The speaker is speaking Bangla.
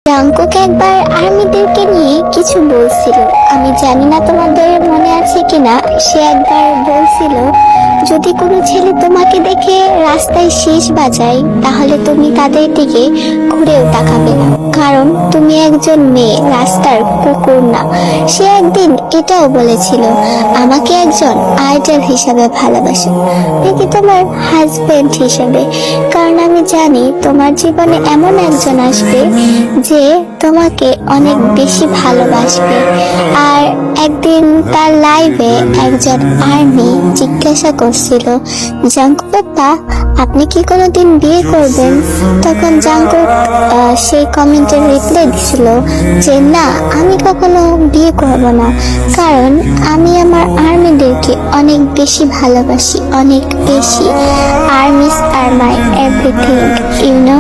জাংকুক একবার আর্মিদেরকে নিয়ে কিছু বলছিল, আমি জানি না তোমাদের মনে আছে কিনা। সে একবার বলছিল, যদি কোনো ছেলে তোমাকে দেখে রাস্তায় শীষ বাজায় তাহলে তুমি তাদের দিকে ঘুরেও তাকাবে না, কারণ তুমি একজন মেয়ে, রাস্তার কুকুর না। সে একদিন এটাও বলেছিল, আমাকে একজন আইডল হিসাবে ভালোবাসো, নাকি তোমার হাজবেন্ড হিসাবে, কারণ আমি জানি তোমার জীবনে এমন একজন আসবে যে তোমাকে অনেক বেশি ভালোবাসবে। আর একদিন তার লাইভে একজন আর্মি জিজ্ঞাসা করছিল, জাংকুক বাপ্পা আপনি কি কোনোদিন বিয়ে করবেন? তখন জাংকুক সেই কমেন্টের রিপ্লাই দিছিল যে না, আমি কখনো বিয়ে করব না, কারণ আমি আমার আর্মিদেরকে অনেক বেশি ভালোবাসি, অনেক বেশি। আর্মিস আর মাই এভরিথিং, ইউ নো।